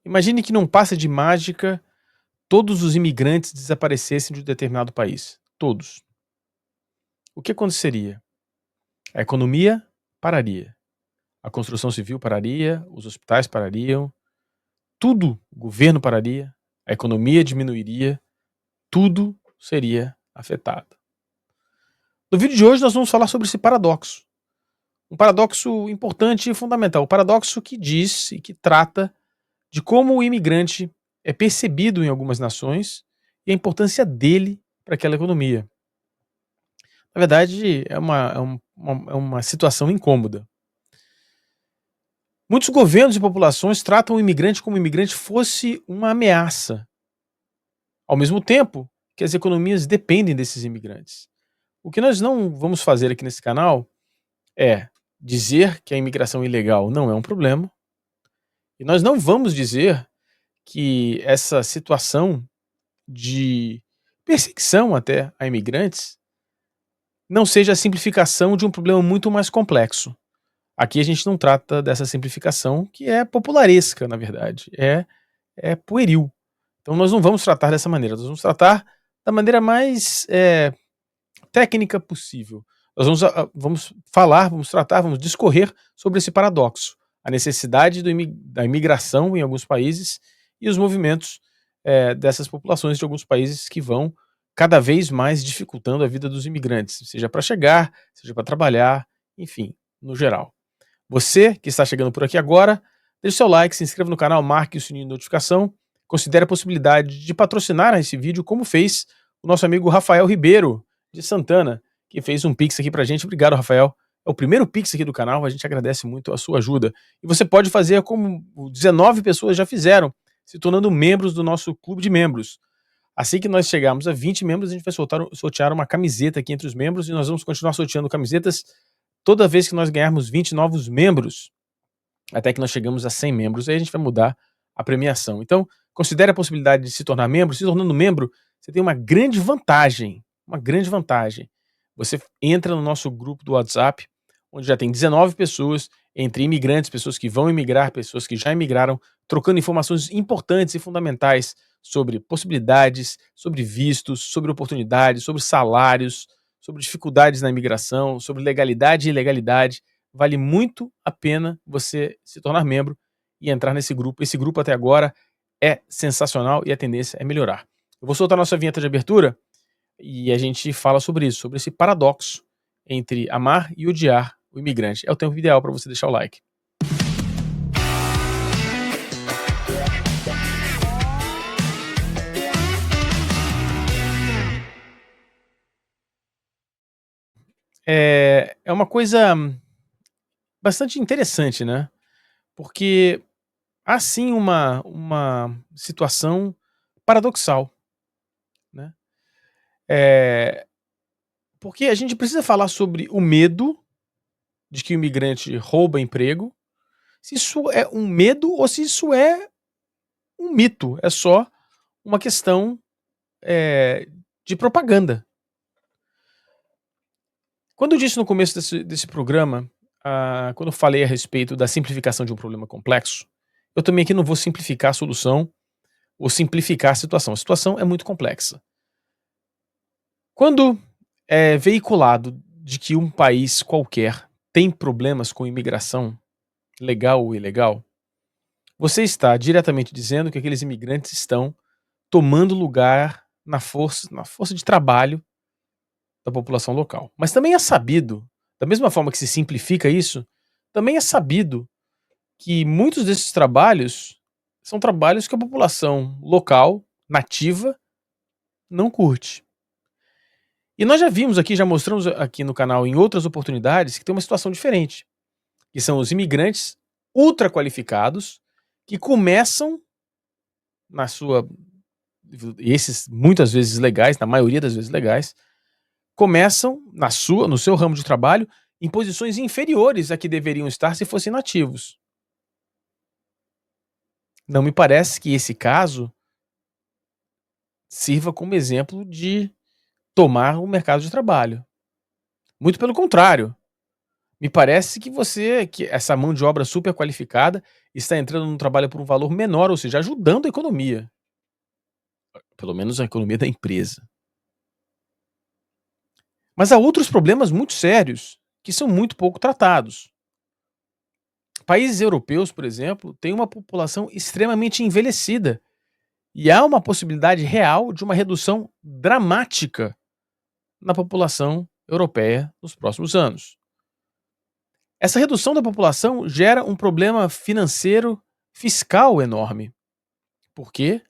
Imagine que num passe de mágica, todos os imigrantes desaparecessem de um determinado país. Todos. O que aconteceria? A economia pararia. A construção civil pararia, os hospitais parariam, tudo, o governo pararia, a economia diminuiria, tudo seria afetado. No vídeo de hoje nós vamos falar sobre esse paradoxo. Um paradoxo importante e fundamental. O paradoxo que diz e que trata de como o imigrante é percebido em algumas nações e a importância dele para aquela economia. Na verdade, é uma situação incômoda. Muitos governos e populações tratam o imigrante como o imigrante fosse uma ameaça, ao mesmo tempo que as economias dependem desses imigrantes. O que nós não vamos fazer aqui nesse canal é dizer que a imigração ilegal não é um problema, e nós não vamos dizer que essa situação de perseguição até a imigrantes não seja a simplificação de um problema muito mais complexo. Aqui a gente não trata dessa simplificação que é popularesca, na verdade, é pueril. Então nós não vamos tratar dessa maneira, nós vamos tratar da maneira mais técnica possível. Nós vamos falar, vamos tratar, vamos discorrer sobre esse paradoxo, a necessidade da imigração em alguns países e os movimentos dessas populações de alguns países que vão cada vez mais dificultando a vida dos imigrantes, seja para chegar, seja para trabalhar, enfim, no geral. Você que está chegando por aqui agora, deixe seu like, se inscreva no canal, marque o sininho de notificação, considere a possibilidade de patrocinar esse vídeo, como fez o nosso amigo Rafael Ribeiro, de Santana, que fez um Pix aqui pra gente. Obrigado, Rafael. É o primeiro Pix aqui do canal, a gente agradece muito a sua ajuda. E você pode fazer como 19 pessoas já fizeram, se tornando membros do nosso clube de membros. Assim que nós chegarmos a 20 membros, a gente vai sortear uma camiseta aqui entre os membros e nós vamos continuar sorteando camisetas toda vez que nós ganharmos 20 novos membros, até que nós chegamos a 100 membros, aí a gente vai mudar a premiação. Então, considere a possibilidade de se tornar membro. Se tornando membro, você tem uma grande vantagem. Uma grande vantagem. Você entra no nosso grupo do WhatsApp, onde já tem 19 pessoas, entre imigrantes, pessoas que vão imigrar, pessoas que já imigraram, trocando informações importantes e fundamentais sobre possibilidades, sobre vistos, sobre oportunidades, sobre salários, sobre dificuldades na imigração, sobre legalidade e ilegalidade. Vale muito a pena você se tornar membro e entrar nesse grupo. Esse grupo até agora é sensacional e a tendência é melhorar. Eu vou soltar nossa vinheta de abertura e a gente fala sobre isso, sobre esse paradoxo entre amar e odiar o imigrante. É o tempo ideal para você deixar o like. É uma coisa bastante interessante, né? Porque há sim uma situação paradoxal, né? Porque a gente precisa falar sobre o medo de que o imigrante rouba emprego, se isso é um medo ou se isso é um mito, é só uma questão de propaganda. Quando eu disse no começo desse programa, quando eu falei a respeito da simplificação de um problema complexo, eu também aqui não vou simplificar a solução ou simplificar a situação. A situação é muito complexa. Quando é veiculado de que um país qualquer tem problemas com imigração, legal ou ilegal, você está diretamente dizendo que aqueles imigrantes estão tomando lugar na força de trabalho da população local. Mas também é sabido, da mesma forma que se simplifica isso, também é sabido que muitos desses trabalhos são trabalhos que a população local, nativa, não curte. E nós já vimos aqui, já mostramos aqui no canal em outras oportunidades que tem uma situação diferente, que são os imigrantes ultra qualificados que começam na sua, esses muitas vezes legais, na maioria das vezes legais, começam no seu ramo de trabalho em posições inferiores a que deveriam estar se fossem nativos. Não me parece que esse caso sirva como exemplo de tomar o mercado de trabalho. Muito pelo contrário. Me parece que essa mão de obra super qualificada está entrando no trabalho por um valor menor, ou seja, ajudando a economia, pelo menos a economia da empresa. Mas há outros problemas muito sérios que são muito pouco tratados. Países europeus, por exemplo, têm uma população extremamente envelhecida e há uma possibilidade real de uma redução dramática na população europeia nos próximos anos. Essa redução da população gera um problema financeiro fiscal enorme. Por quê?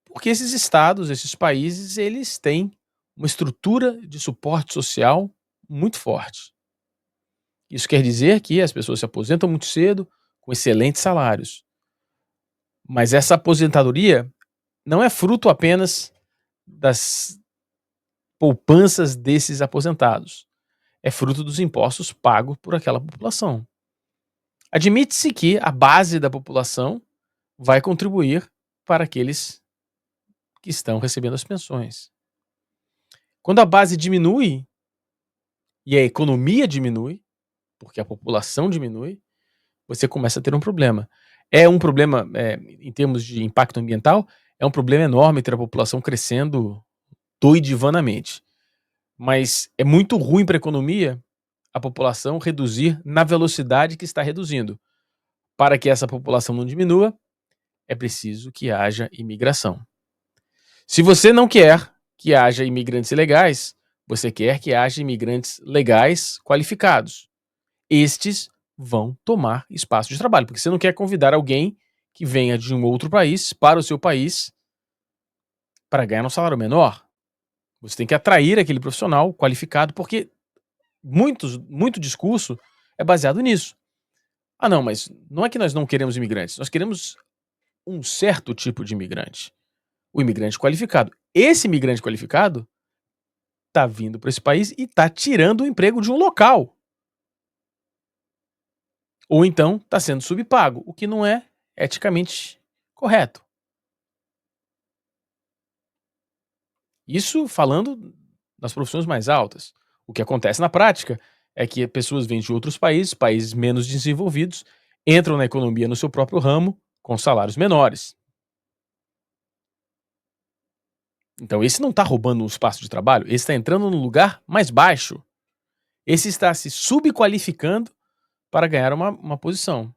Porque esses estados, esses países, eles têm uma estrutura de suporte social muito forte. Isso quer dizer que as pessoas se aposentam muito cedo, com excelentes salários. Mas essa aposentadoria não é fruto apenas das poupanças desses aposentados. É fruto dos impostos pagos por aquela população. Admite-se que a base da população vai contribuir para aqueles que estão recebendo as pensões. Quando a base diminui e a economia diminui, porque a população diminui, você começa a ter um problema. É um problema, em termos de impacto ambiental, é um problema enorme ter a população crescendo doidivanamente. Mas é muito ruim para a economia a população reduzir na velocidade que está reduzindo. Para que essa população não diminua, é preciso que haja imigração. Se você não quer que haja imigrantes ilegais, você quer que haja imigrantes legais qualificados. Estes vão tomar espaço de trabalho, porque você não quer convidar alguém que venha de um outro país para o seu país para ganhar um salário menor. Você tem que atrair aquele profissional qualificado, porque muito discurso é baseado nisso. Ah, não, mas não é que nós não queremos imigrantes, nós queremos um certo tipo de imigrante. O imigrante qualificado. Esse imigrante qualificado está vindo para esse país e está tirando o emprego de um local. Ou então está sendo subpago, o que não é eticamente correto. Isso falando das profissões mais altas. O que acontece na prática é que pessoas vêm de outros países, países menos desenvolvidos, entram na economia no seu próprio ramo com salários menores. Então esse não está roubando um espaço de trabalho, esse está entrando no lugar mais baixo. Esse está se subqualificando para ganhar uma posição.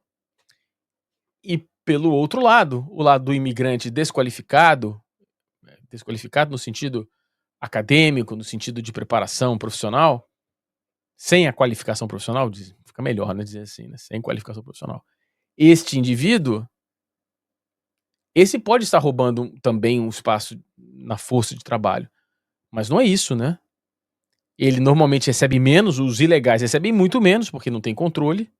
E pelo outro lado, o lado do imigrante desqualificado, desqualificado no sentido acadêmico, no sentido de preparação profissional, sem a qualificação profissional, fica melhor, né, dizer assim, né, sem qualificação profissional. Este indivíduo, esse pode estar roubando também um espaço na força de trabalho, mas não é isso, né? Ele normalmente recebe menos, os ilegais recebem muito menos, porque não tem controle,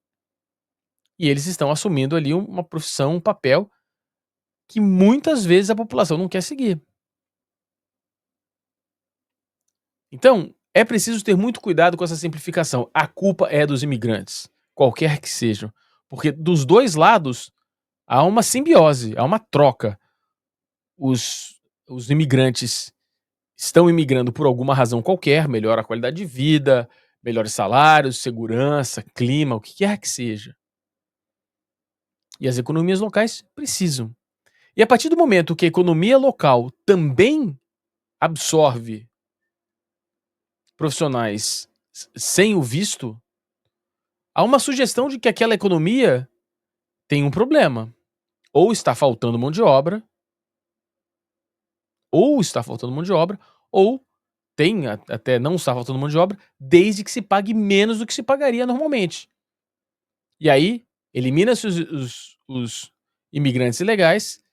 e eles estão assumindo ali uma profissão, um papel que muitas vezes a população não quer seguir. Então, é preciso ter muito cuidado com essa simplificação. A culpa é dos imigrantes, qualquer que sejam, porque dos dois lados há uma simbiose, há uma troca. Os imigrantes estão imigrando por alguma razão qualquer, melhora a qualidade de vida, melhores salários, segurança, clima, o que quer que seja. E as economias locais precisam. E a partir do momento que a economia local também absorve profissionais sem o visto, há uma sugestão de que aquela economia tem um problema. Ou está faltando mão de obra, ou tem até não está faltando mão de obra, desde que se pague menos do que se pagaria normalmente. E aí, elimina-se os imigrantes ilegais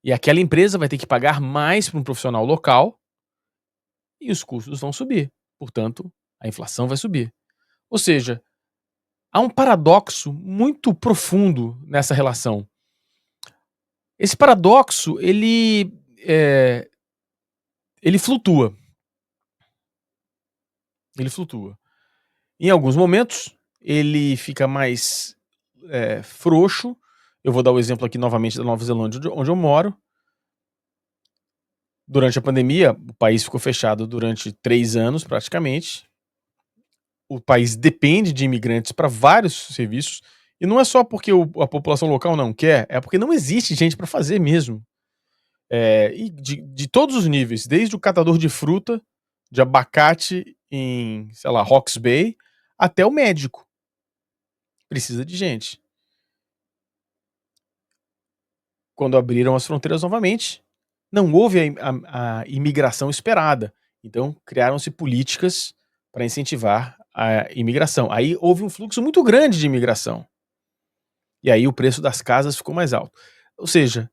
e aquela empresa vai ter que pagar mais para um profissional local e os custos vão subir. Portanto, a inflação vai subir. Ou seja, há um paradoxo muito profundo nessa relação. Esse paradoxo, ele flutua. Ele flutua. Em alguns momentos, ele fica mais frouxo. Eu vou dar o exemplo aqui novamente da Nova Zelândia, onde eu moro. Durante a pandemia, o país ficou fechado durante 3 anos, praticamente. O país depende de imigrantes para vários serviços, E não é só porque a população local não quer, é porque não existe gente para fazer mesmo. E de todos os níveis, desde o catador de fruta, de abacate em, sei lá, Hawke's Bay, até o médico. Precisa de gente. Quando abriram as fronteiras novamente, não houve a imigração esperada. Então, criaram-se políticas para incentivar a imigração. Aí houve um fluxo muito grande de imigração. E aí o preço das casas ficou mais alto. Ou seja,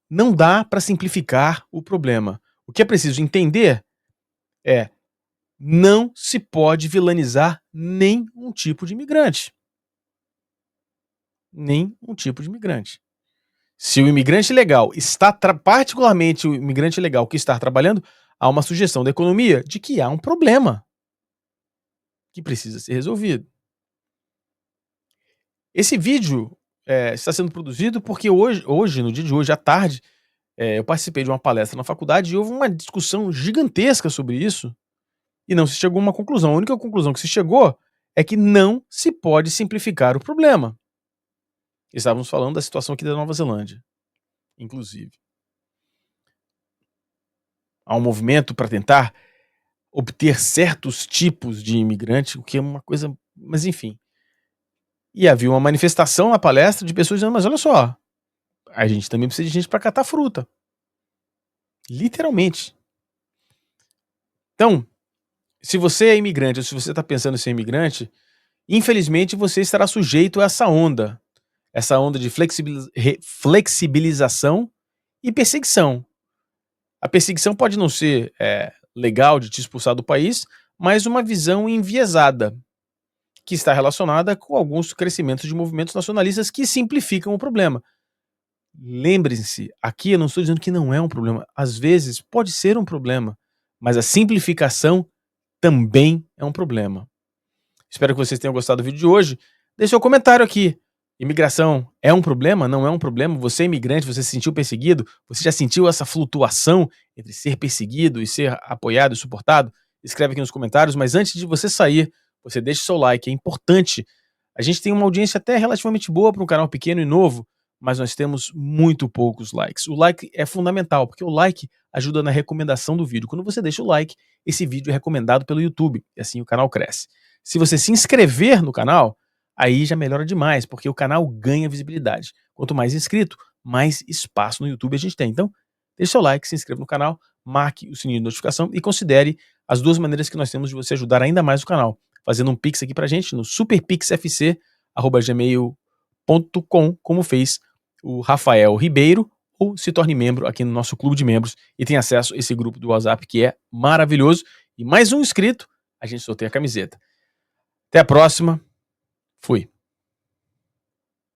não dá para simplificar o problema. O que é preciso entender é: não se pode vilanizar nenhum tipo de imigrante. Nenhum tipo de imigrante. Se o imigrante legal está, particularmente o imigrante legal que está trabalhando, há uma sugestão da economia de que há um problema que precisa ser resolvido. Esse vídeo está sendo produzido porque hoje, no dia de hoje, à tarde, eu participei de uma palestra na faculdade e houve uma discussão gigantesca sobre isso e não se chegou a uma conclusão. A única conclusão que se chegou é que não se pode simplificar o problema. Estávamos falando da situação aqui da Nova Zelândia, inclusive. Há um movimento para tentar obter certos tipos de imigrante, o que é uma coisa... Mas enfim. E havia uma manifestação na palestra de pessoas dizendo: mas olha só, a gente também precisa de gente para catar fruta. Literalmente. Então, se você é imigrante ou se você está pensando em ser imigrante, infelizmente você estará sujeito a essa onda. Essa onda de flexibilização e perseguição. A perseguição pode não ser legal de te expulsar do país, mas uma visão enviesada, que está relacionada com alguns crescimentos de movimentos nacionalistas que simplificam o problema. Lembrem-se, aqui eu não estou dizendo que não é um problema. Às vezes pode ser um problema, mas a simplificação também é um problema. Espero que vocês tenham gostado do vídeo de hoje. Deixe seu comentário aqui. Imigração é um problema? Não é um problema? Você é imigrante, você se sentiu perseguido? Você já sentiu essa flutuação entre ser perseguido e ser apoiado e suportado? Escreve aqui nos comentários, mas antes de você sair, você deixa o seu like, é importante. A gente tem uma audiência até relativamente boa para um canal pequeno e novo, mas nós temos muito poucos likes. O like é fundamental, porque o like ajuda na recomendação do vídeo. Quando você deixa o like, esse vídeo é recomendado pelo YouTube, e assim o canal cresce. Se você se inscrever no canal, aí já melhora demais, porque o canal ganha visibilidade. Quanto mais inscrito, mais espaço no YouTube a gente tem. Então, deixe seu like, se inscreva no canal, marque o sininho de notificação e considere as duas maneiras que nós temos de você ajudar ainda mais o canal. Fazendo um pix aqui pra gente no superpixfc@gmail.com, como fez o Rafael Ribeiro, ou se torne membro aqui no nosso clube de membros e tenha acesso a esse grupo do WhatsApp que é maravilhoso. E mais um inscrito, a gente sorteia a camiseta. Até a próxima. Fui.